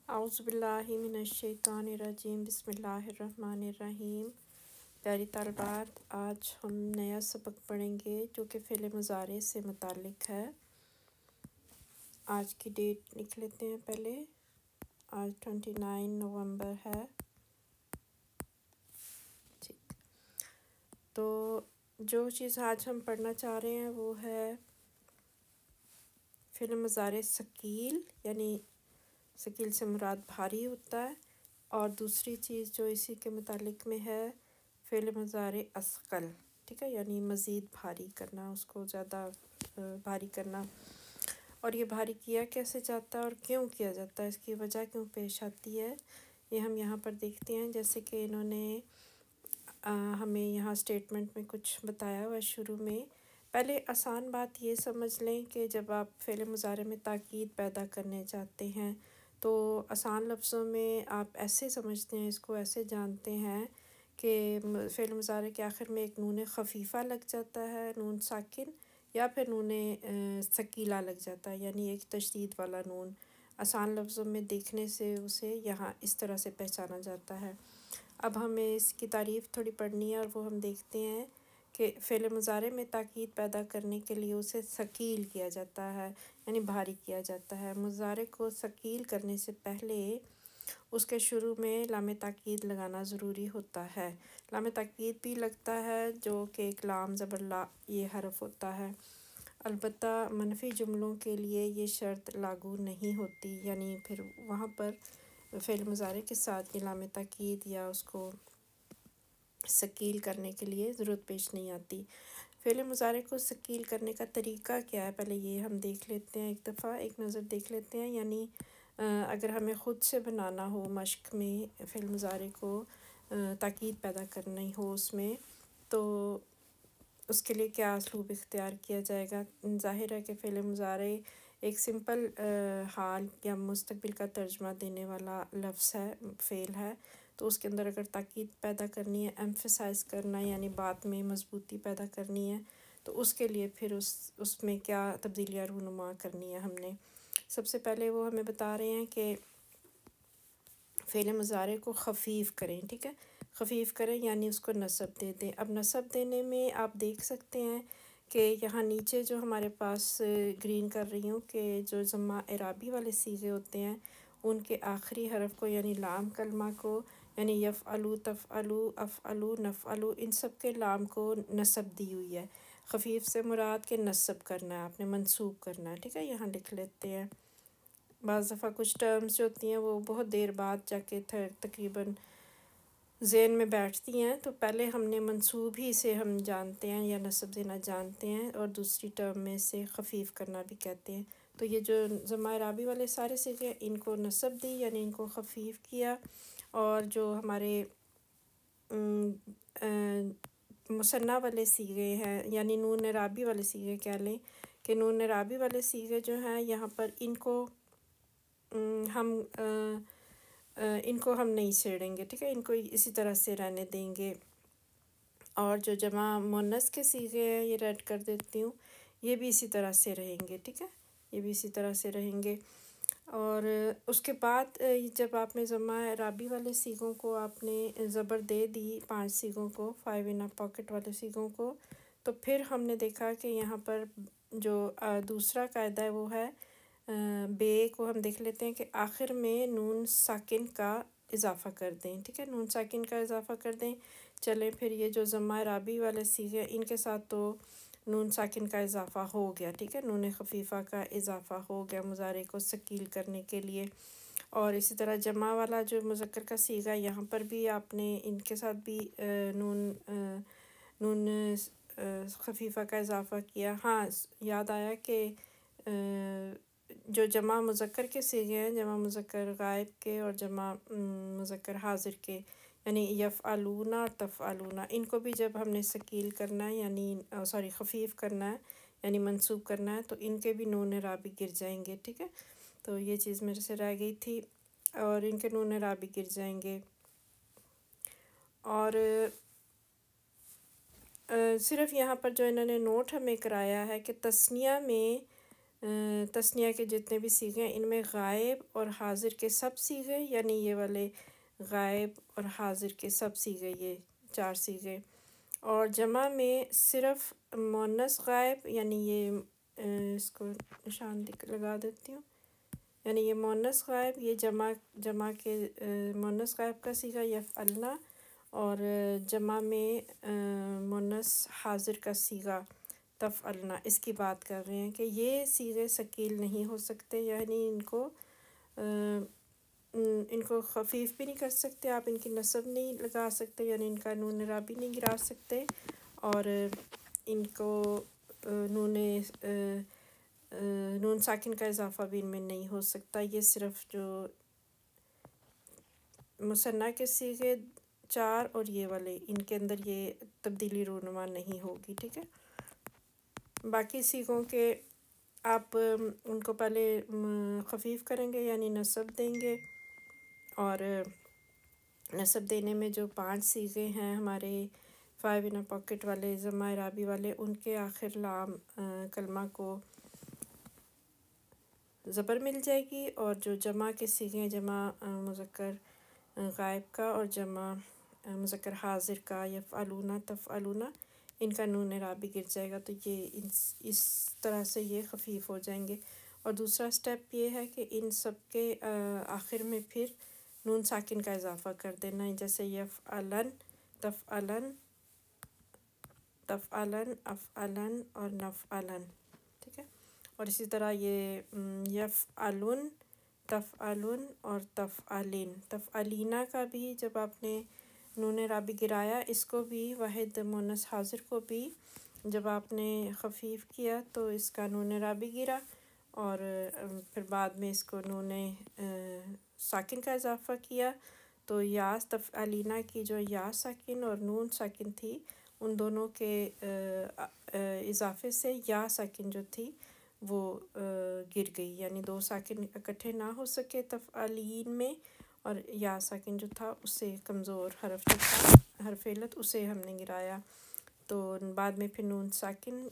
اعوذ باللہ من الشیطان الرجیم بسم اللہ الرحمن الرحیم۔ پیاری طالبات، آج ہم نیا سبق پڑھیں گے جو کہ فعل مضارع سے متعلق ہے۔ آج کی ڈیٹ لکھ لیتے ہیں پہلے۔ آج 29 نومبر ہے۔ ٹھیک، تو جو چیز آج ہم پڑھنا چاہ رہے ہیں وہ ہے فعل مضارع ثقیل، یعنی ثقیل سے مراد بھاری ہوتا ہے، اور دوسری چیز جو اسی کے متعلق میں ہے فعل مضارع اثقل، ٹھیک ہے، یعنی مزید بھاری کرنا، اس کو زیادہ بھاری کرنا۔ اور یہ بھاری کیا کیسے جاتا ہے اور کیوں کیا جاتا ہے، اس کی وجہ کیوں پیش آتی ہے، یہ ہم یہاں پر دیکھتے ہیں۔ جیسے کہ انہوں نے ہمیں یہاں اسٹیٹمنٹ میں کچھ بتایا ہوا ہے شروع میں۔ پہلے آسان بات یہ سمجھ لیں کہ جب آپ فعل مضارع میں تاکید پیدا کرنے چاہتے ہیں تو آسان لفظوں میں آپ ایسے سمجھتے ہیں، اس کو ایسے جانتے ہیں کہ فعل مضارع کے آخر میں ایک نون خفیفہ لگ جاتا ہے، نون ساکن، یا پھر نون ثقیلہ لگ جاتا ہے، یعنی ایک تشدید والا نون۔ آسان لفظوں میں دیکھنے سے اسے یہاں اس طرح سے پہچانا جاتا ہے۔ اب ہمیں اس کی تعریف تھوڑی پڑھنی ہے، اور وہ ہم دیکھتے ہیں کہ فعل مضارع میں تاکید پیدا کرنے کے لیے اسے ثقیل کیا جاتا ہے، یعنی بھاری کیا جاتا ہے۔ مضارع کو ثقیل کرنے سے پہلے اس کے شروع میں لام تاکید لگانا ضروری ہوتا ہے۔ لام تاکید بھی لگتا ہے جو کہ ایک لام زبر لا یہ حرف ہوتا ہے، البتہ منفی جملوں کے لیے یہ شرط لاگو نہیں ہوتی، یعنی پھر وہاں پر فعل مضارع کے ساتھ یہ لام تاکید یا اس کو ثقیل کرنے کے لیے ضرورت پیش نہیں آتی۔ فعل مضارع کو ثقیل کرنے کا طریقہ کیا ہے، پہلے یہ ہم دیکھ لیتے ہیں، ایک دفعہ ایک نظر دیکھ لیتے ہیں۔ یعنی اگر ہمیں خود سے بنانا ہو مشق میں فعل مضارع کو تاکید پیدا کرنی ہو اس میں، تو اس کے لیے کیا اسلوب اختیار کیا جائے گا۔ ظاہر ہے کہ فعل مضارع ایک سمپل حال یا مستقبل کا ترجمہ دینے والا لفظ ہے، فعل ہے، تو اس کے اندر اگر تاکید پیدا کرنی ہے، ایمفیسائز کرنا ہے، یعنی بات میں مضبوطی پیدا کرنی ہے، تو اس کے لیے پھر اس میں کیا تبدیلیاں رونما کرنی ہے ہم نے۔ سب سے پہلے وہ ہمیں بتا رہے ہیں کہ فعل مضارع کو خفیف کریں، ٹھیک ہے، خفیف کریں یعنی اس کو نصب دے دیں۔ اب نصب دینے میں آپ دیکھ سکتے ہیں کہ یہاں نیچے جو ہمارے پاس گرین کر رہی ہوں کہ جو ضمہ اعرابی والے صیغے ہوتے ہیں ان کے آخری حرف کو، یعنی لام کلمہ کو، یعنی یفعلوا، تفعلوا، افعلوا، نفعلوا، ان سب کے لام کو نصب دی ہوئی ہے۔ خفیف سے مراد کے نصب کرنا ہے، آپ نے منصوب کرنا ہے، ٹھیک ہے، یہاں لکھ لیتے ہیں۔ بعض دفعہ کچھ ٹرمز جو ہوتی ہیں وہ بہت دیر بعد جا کے تقریباً ذہن میں بیٹھتی ہیں، تو پہلے ہم نے منصوب ہی سے ہم جانتے ہیں یا نصب دینا جانتے ہیں، اور دوسری ٹرم میں سے خفیف کرنا بھی کہتے ہیں۔ تو یہ جو ضمہ اعرابی والے سارے صیغے ان کو نصب دی، یعنی ان کو خفیف کیا، اور جو ہمارے مثنیٰ والے صیغے ہیں، یعنی نون اعرابی والے صیغے کہہ لیں کہ نون اعرابی والے صیغے جو ہیں یہاں پر ان کو ہم نہیں چھیڑیں گے، ٹھیک ہے، ان کو اسی طرح سے رہنے دیں گے۔ اور جو جمع مؤنث کے صیغے ہیں یہ ریڈ کر دیتی ہوں، یہ بھی اسی طرح سے رہیں گے، ٹھیک ہے، یہ بھی اسی طرح سے رہیں گے۔ اور اس کے بعد جب آپ نے ضمہ اعرابی والے صیغوں کو آپ نے زبر دے دی، 5 صیغوں کو، 5 ان پاکٹ والے صیغوں کو، تو پھر ہم نے دیکھا کہ یہاں پر جو دوسرا قاعدہ ہے وہ ہے بے کو ہم دیکھ لیتے ہیں کہ آخر میں نون ساکن کا اضافہ کر دیں، ٹھیک ہے، نون ساکن کا اضافہ کر دیں۔ چلیں پھر یہ جو ضمہ اعرابی والے صیغے ان کے ساتھ تو نون ساکن کا اضافہ ہو گیا، ٹھیک ہے، نون خفیفہ کا اضافہ ہو گیا مضارع کو ثقیل کرنے کے لیے۔ اور اسی طرح جمع والا جو مذکر کا صیغہ یہاں پر بھی آپ نے ان کے ساتھ بھی نون خفیفہ کا اضافہ کیا۔ ہاں، یاد آیا کہ جو جمع مذکر کے صیغے ہیں، جمع مذکر غائب کے اور جمع مذکر حاضر کے، یعنی یفعلون اور تفعلون، ان کو بھی جب ہم نے ثقیل کرنا ہے، یعنی خفیف کرنا ہے، یعنی منصوب کرنا ہے، تو ان کے بھی نون اعرابی گر جائیں گے، ٹھیک ہے، تو یہ چیز میرے سے رہ گئی تھی، اور ان کے نون اعرابی گر جائیں گے۔ اور صرف یہاں پر جو انہوں نے نوٹ ہمیں کرایا ہے کہ تثنیہ میں تثنیہ کے جتنے بھی صیغے ہیں ان میں غائب اور حاضر کے سب صیغے، یعنی یہ والے غائب اور حاضر کے سب صیغے، یہ 4 صیغے، اور جمع میں صرف مؤنث غائب، یعنی یہ اس کو نشان لگا دیتی ہوں، یعنی یہ مؤنث غائب، یہ جمع کے مؤنث غائب کا صیغہ یفعلنا، اور جمع میں مؤنث حاضر کا صیغہ تفعلنا، اس کی بات کر رہے ہیں کہ یہ صیغے ثقیل نہیں ہو سکتے، یعنی ان کو خفیف بھی نہیں کر سکتے آپ، ان کی نصب نہیں لگا سکتے، یعنی ان کا نون رابی نہیں گرا سکتے، اور ان کو نون ساکن کا اضافہ بھی ان میں نہیں ہو سکتا۔ یہ صرف جو مثنیٰ کے صیغے 4 اور یہ والے، ان کے اندر یہ تبدیلی رونما نہیں ہوگی، ٹھیک ہے۔ باقی صیغوں کے آپ ان کو پہلے خفیف کریں گے، یعنی نصب دیں گے، اور نصب دینے میں جو 5 صیغے ہیں ہمارے 5 ان پاکٹ والے، ضمہ اعرابی والے، ان کے آخر لام کلمہ کو زبر مل جائے گی، اور جو جمع کے صیغے ہیں، جمع مذکر غائب کا اور جمع مذکر حاضر کا، یفعلون تفعلون، ان کا نون اعرابی گر جائے گا، تو یہ اس طرح سے یہ خفیف ہو جائیں گے۔ اور دوسرا سٹیپ یہ ہے کہ ان سب کے آخر میں پھر نون ساکن کا اضافہ کر دینا ہے، جیسے یفعلن تفعلن تفعلن افعلن اور نفعلن، ٹھیک ہے۔ اور اسی طرح یہ یفعلن تفعلن اور تفعلن، تفعلینا کا بھی جب آپ نے نون رابی گرایا، اس کو بھی واحد مؤنث حاضر کو بھی جب آپ نے خفیف کیا تو اس کا نون رابی گرا، اور پھر بعد میں اس کو نون ساکن کا اضافہ کیا، تو یا تفعلینا کی جو یا ساکن اور نون ساکن تھی، ان دونوں کے اضافے سے یا ساکن جو تھی وہ گر گئی، یعنی 2 ساکن اکٹھے نہ ہو سکے تفعلین میں، اور یا ساکن جو تھا اس سے کمزور حرف جو تھا، حرف علت، اسے ہم نے گرایا، تو بعد میں پھر نون ساکن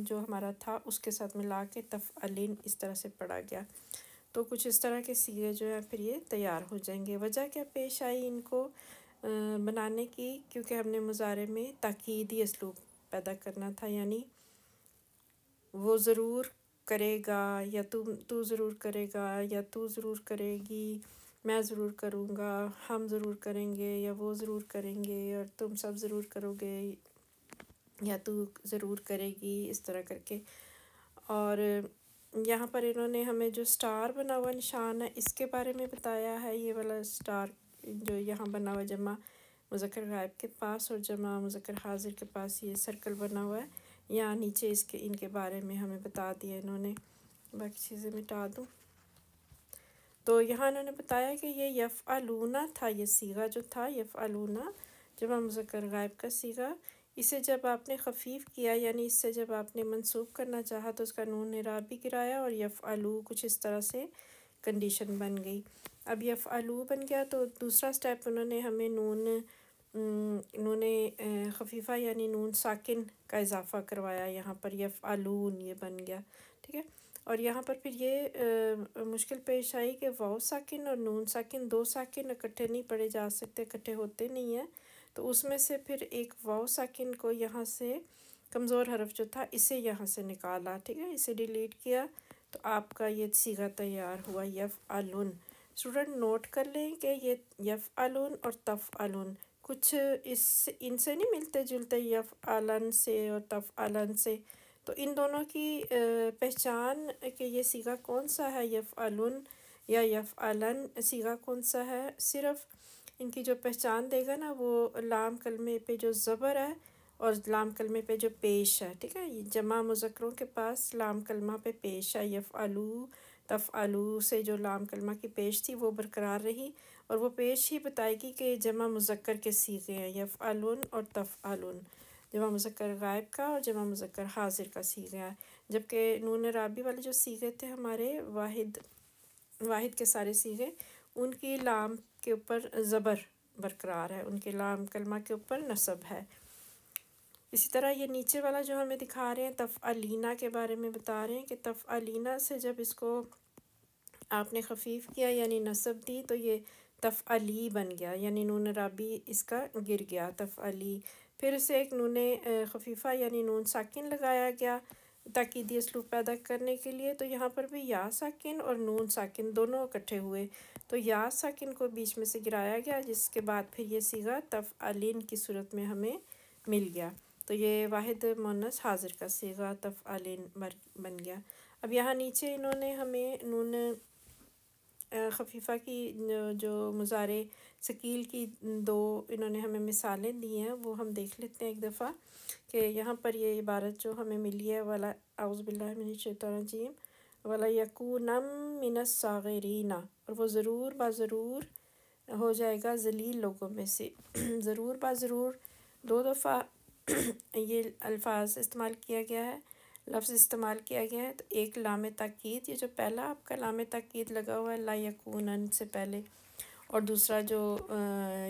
جو ہمارا تھا اس کے ساتھ ملا کے تفعلین اس طرح سے پڑھا گیا۔ تو کچھ اس طرح کے صیغے جو ہیں پھر یہ تیار ہو جائیں گے۔ وجہ کیا پیش آئی ان کو بنانے کی؟ کیونکہ ہم نے مضارع میں تاکیدی اسلوب پیدا کرنا تھا، یعنی وہ ضرور کرے گا، یا تو ضرور کرے گا، یا تو ضرور کرے گی، میں ضرور کروں گا، ہم ضرور کریں گے، یا وہ ضرور کریں گے، اور تم سب ضرور کرو گے، یا تو ضرور کرے گی، اس طرح کر کے۔ اور یہاں پر انہوں نے ہمیں جو سٹار بنا ہوا نشان ہے اس کے بارے میں بتایا ہے، یہ والا سٹار جو یہاں بنا ہوا جمع مذکر غائب کے پاس اور جمع مذکر حاضر کے پاس یہ سرکل بنا ہوا ہے، یہاں نیچے ان کے بارے میں ہمیں بتا دیا انہوں نے۔ باقی چیزیں مٹا دوں۔ تو یہاں انہوں نے بتایا کہ یہ یفعلون تھا، یہ صیغہ جو تھا یفعلون جمع مذکر غائب کا صیغہ، اسے جب آپ نے خفیف کیا، یعنی اس سے جب آپ نے منصوب کرنا چاہا تو اس کا نون اعرابی گرایا، اور یفعلو کچھ اس طرح سے کنڈیشن بن گئی۔ اب یفعلو بن گیا تو دوسرا سٹیپ انہوں نے ہمیں نون خفیفہ یعنی نون ساکن کا اضافہ کروایا، یہاں پر یفعلون یہ بن گیا، ٹھیک ہے۔ اور یہاں پر پھر یہ مشکل پیش آئی کہ واو ساکن اور نون ساکن 2 ساکن اکٹھے نہیں پڑھے جا سکتے، اکٹھے ہوتے نہیں ہیں، تو اس میں سے پھر ایک واو ساکن کو یہاں سے کمزور حرف جو تھا اسے یہاں سے نکالا، ٹھیک ہے، اسے ڈیلیٹ کیا، تو آپ کا یہ صیغہ تیار ہوا یفعلن۔ اسٹوڈنٹ نوٹ کر لیں کہ یہ یفعلن اور تفعلن کچھ ان سے نہیں ملتے جلتے، یفعلن سے اور تفعلن سے، تو ان دونوں کی پہچان کہ یہ صیغہ کون سا ہے، یفعلن یا یفعلن صیغہ کون سا ہے، صرف ان کی جو پہچان دے گا نا وہ لام کلمے پہ جو زبر ہے اور لام کلمے پہ جو پیش ہے، ٹھیک ہے، جمع مذکروں کے پاس لام کلمہ پہ پیش ہے، یفعلو تفعلو سے جو لام کلمہ کی پیش تھی وہ برقرار رہی، اور وہ پیش ہی بتائے گی کہ جمع مذکر کے صیغے ہیں، یفعلن اور تفعلن، جمع مذکر غائب کا اور جمع مذکر حاضر کا صیغہ ہے، جبکہ نون رابی والے جو صیغے تھے ہمارے واحد کے سارے صیغے، ان کی لام کے اوپر زبر برقرار ہے، ان کے لام کلمہ کے اوپر نصب ہے۔ اسی طرح یہ نیچے والا جو ہمیں دکھا رہے ہیں تفعلینا کے بارے میں بتا رہے ہیں کہ تفعلینا سے جب اس کو آپ نے خفیف کیا یعنی نصب دی تو یہ تفعلی بن گیا، یعنی نون رابی اس کا گر گیا تفعلی. پھر اسے ایک نون خفیفہ یعنی نون ساکن لگایا گیا تاکیدی اسلوب پیدا کرنے کے لیے. تو یہاں پر بھی یا ساکن اور نون ساکن دونوں اکٹھے ہوئے، تو یا ساکن کو بیچ میں سے گرایا گیا، جس کے بعد پھر یہ صیغہ تفعلین کی صورت میں ہمیں مل گیا. تو یہ واحد مؤنث حاضر کا صیغہ تفعلین بن گیا. اب یہاں نیچے انہوں نے ہمیں نون خفیفہ کی جو مضارع ثقیل کی دو انہوں نے ہمیں مثالیں دی ہیں، وہ ہم دیکھ لیتے ہیں ایک دفعہ. کہ یہاں پر یہ عبارت جو ہمیں ملی ہے ولا اعوذ باللہ من الشیطان الرجیم ولا یکونم من الصاغرین، اور وہ ضرور ضرور ہو جائے گا ذلیل لوگوں میں سے. ضرور ضرور دو دفعہ یہ الفاظ استعمال کیا گیا ہے، لفظ استعمال کیا گیا ہے. تو ایک لام تاکید، یہ جو پہلا آپ کا لام تاکید لگا ہوا ہے لا یکونن سے پہلے، اور دوسرا جو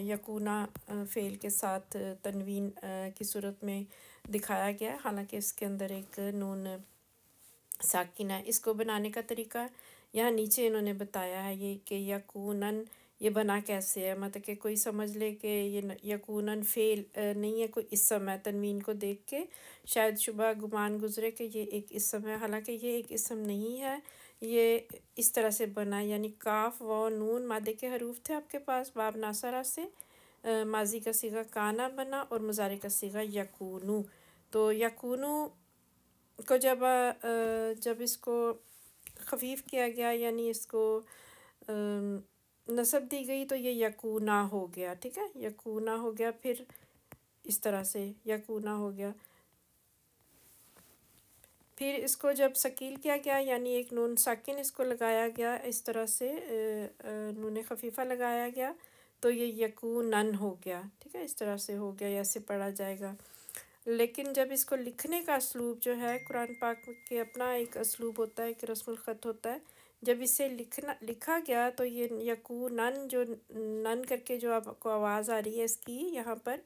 یکونا فعل کے ساتھ تنوین کی صورت میں دکھایا گیا ہے، حالانکہ اس کے اندر ایک نون ساکن ہے. اس کو بنانے کا طریقہ یہاں نیچے انہوں نے بتایا ہے یہ کہ یکونن یہ بنا کیسے ہے. مطلب کہ کوئی سمجھ لے کہ یہ یکونن فعل نہیں ہے، کوئی اسم ہے. تنوین کو دیکھ کے شاید شبہ گمان گزرے کہ یہ ایک اسم ہے، حالانکہ یہ ایک اسم نہیں ہے. یہ اس طرح سے بنا، یعنی کاف و نون مادے کے حروف تھے آپ کے پاس باب ناصرہ سے، ماضی کا صیغہ کانا بنا اور مضارع کا صیغہ یکونو. تو یکونو کو جب اس کو خفیف کیا گیا یعنی اس کو نصب دی گئی تو یہ یکونا ہو گیا. ٹھیک ہے، یکونا ہو گیا. پھر اس طرح سے یکونا ہو گیا. پھر اس کو جب ثقیل کیا گیا یعنی ایک نون ساکن اس کو لگایا گیا، اس طرح سے نون خفیفہ لگایا گیا تو یہ یکونن ہو گیا. ٹھیک ہے، اس طرح سے ہو گیا، ایسے پڑھا جائے گا. لیکن جب اس کو لکھنے کا اسلوب جو ہے قرآن پاک کے اپنا ایک اسلوب ہوتا ہے کہ رسم الخط ہوتا ہے. جب اسے لکھا گیا تو یہ یکونن جو نن کر کے جو آپ کو آواز آ رہی ہے اس کی یہاں پر،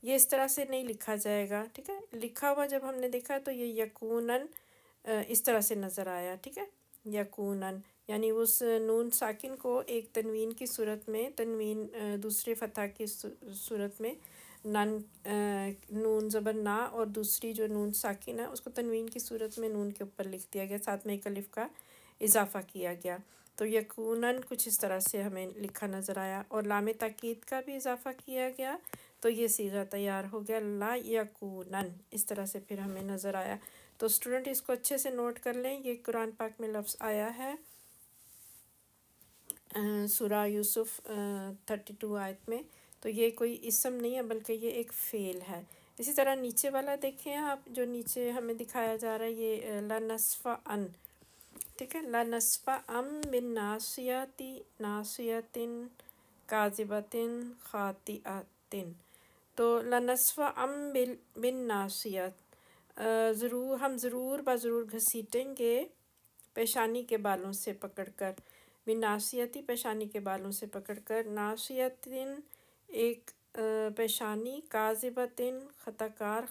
یہ اس طرح سے نہیں لکھا جائے گا. ٹھیک ہے، لکھا ہوا جب ہم نے دیکھا تو یہ یکونن اس طرح سے نظر آیا. ٹھیک ہے، یکونن یعنی اس نون ساکن کو ایک تنوین کی صورت میں، تنوین دوسرے فتح کی صورت میں، نون زبر نا اور دوسری جو نون ساکن ہے اس کو تنوین کی صورت میں نون کے اوپر لکھ دیا گیا، ساتھ میں ایک الف کا اضافہ کیا گیا. تو یکونن کچھ اس طرح سے ہمیں لکھا نظر آیا، اور لام تاکید کا بھی اضافہ کیا گیا تو یہ صیغہ تیار ہو گیا لا یکونن. اس طرح سے پھر ہمیں نظر آیا. تو اسٹوڈنٹ اس کو اچھے سے نوٹ کر لیں. یہ قرآن پاک میں لفظ آیا ہے سورہ یوسف 32 آیت میں. تو یہ کوئی اسم نہیں ہے بلکہ یہ ایک فعل ہے. اسی طرح نیچے والا دیکھیں آپ، جو نیچے ہمیں دکھایا جا رہا ہے یہ لنصف ان. ٹھیک ہے، لنصف ام من ناصیتی ناصیتن کاذبتن خاطئتن. تو لنصف ام من ناصیت، ہم ضرور گھسیٹیں گے پیشانی کے بالوں سے پکڑ کر. من ناصیتی پیشانی کے بالوں سے پکڑ کر، ناصیتن ایک پیشانی، کاذبتن خطا کار،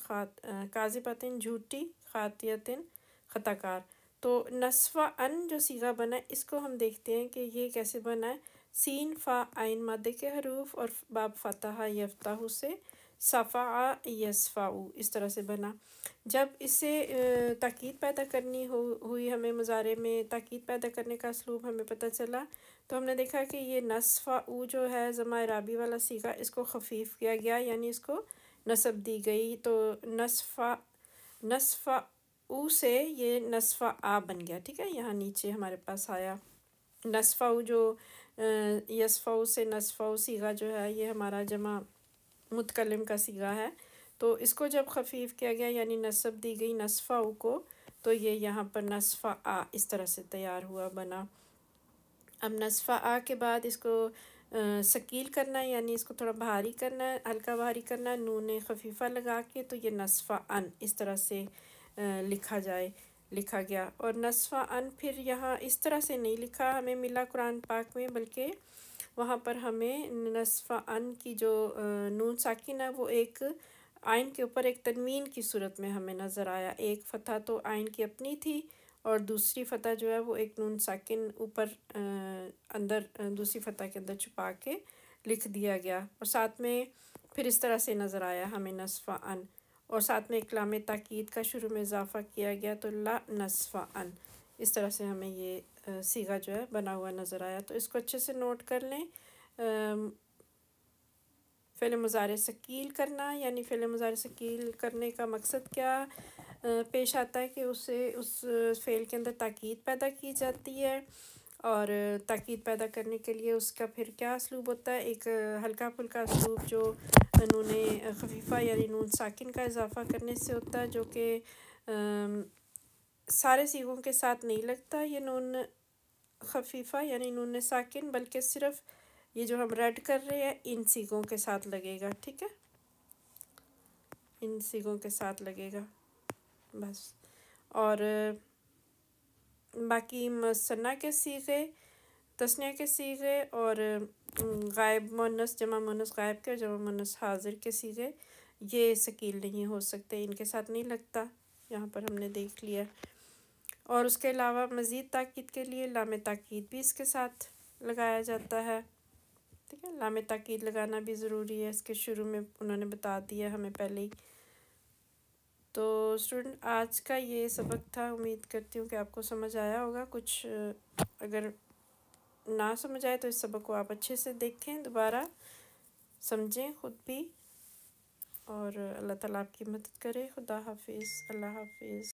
کاذبتن جھوٹی، خاطئتن خطا کار. تو نصف ان جو صیغہ بنا ہے اس کو ہم دیکھتے ہیں کہ یہ کیسے بنا ہے. سین فا عین مادے کے حروف اور باب فتح یفتح سے صفع یصفع اس طرح سے بنا. جب اس سے تاکید پیدا کرنی ہوئی ہمیں مضارع میں تاکید پیدا کرنے کا اسلوب ہمیں پتہ چلا، تو ہم نے دیکھا کہ یہ نصف او جو ہے ضمہ اعرابی والا صیغہ، اس کو خفیف کیا گیا یعنی اس کو نصب دی گئی. تو نصف او سے یہ نصف آ بن گیا. ٹھیک ہے، یہاں نیچے ہمارے پاس آیا نصف او، جو یصفع سے نصف او صیغہ جو ہے یہ ہمارا جمع متکلم کا صیغہ ہے. تو اس کو جب خفیف کیا گیا یعنی نصب دی گئی نصف او کو، تو یہ یہاں پر نصف آ اس طرح سے تیار ہوا بنا. اب نصف آ کے بعد اس کو ثقیل کرنا ہے یعنی اس کو تھوڑا بھاری کرنا ہے، ہلکا بھاری کرنا ہے نون خفیفہ لگا کے. تو یہ نصف ان اس طرح سے لکھا گیا. اور نصف ان پھر یہاں اس طرح سے نہیں لکھا ہمیں ملا قرآن پاک میں، بلکہ وہاں پر ہمیں نصف ان کی جو نون ساکن ہے وہ ایک آئین کے اوپر ایک تنوین کی صورت میں ہمیں نظر آیا. ایک فتح تو آئین کی اپنی تھی اور دوسری فتح جو ہے وہ ایک نون ساکن اوپر اندر دوسری فتح کے اندر چھپا کے لکھ دیا گیا, اور ساتھ میں پھر اس طرح سے نظر آیا ہمیں نصف ان, اور ساتھ میں ایک لام تاکید کا شروع میں اضافہ کیا گیا تو لا نصف ان. اس طرح سے ہمیں یہ صیغہ جو ہے بنا ہوا نظر آیا. تو اس کو اچھے سے نوٹ کر لیں. فعل مضارع ثقیل کرنا, یعنی فعل مضارع ثقیل کرنے کا مقصد کیا پیش آتا ہے کہ اس فعل کے اندر تاکید پیدا کی جاتی ہے, اور تاکید پیدا کرنے کے لیے اس کا پھر کیا اسلوب ہوتا ہے, ایک ہلکا پھلکا اسلوب جو نون خفیفہ یعنی نون ساکن کا اضافہ کرنے سے ہوتا ہے, جو کہ سارے صیغوں کے ساتھ نہیں لگتا یہ نون خفیفہ یعنی نون ساکن, بلکہ صرف یہ جو ہم ریڈ کر رہے ہیں ان صیغوں کے ساتھ لگے گا. ٹھیک ہے, ان صیغوں کے ساتھ لگے گا بس. اور باقی مثنیٰ کے صیغے, تثنیہ کے صیغے اور غائب مؤنث جمع مؤنث غائب کے اور جمع مؤنث حاضر کے صیغے یہ ثقیل نہیں ہو سکتے, ان کے ساتھ نہیں لگتا. یہاں پر ہم نے دیکھ لیا. اور اس کے علاوہ مزید تاکید کے لیے لام تاکید بھی اس کے ساتھ لگایا جاتا ہے. ٹھیک ہے, لام تاکید لگانا بھی ضروری ہے, اس کے شروع میں انہوں نے بتا دیا ہمیں پہلے ہی. تو اسٹوڈنٹ آج کا یہ سبق تھا, امید کرتی ہوں کہ آپ کو سمجھ آیا ہوگا. کچھ اگر نہ سمجھ آئے تو اس سبق کو آپ اچھے سے دیکھیں, دوبارہ سمجھیں خود بھی, اور اللہ تعالیٰ آپ کی مدد کرے. خدا حافظ. اللہ حافظ.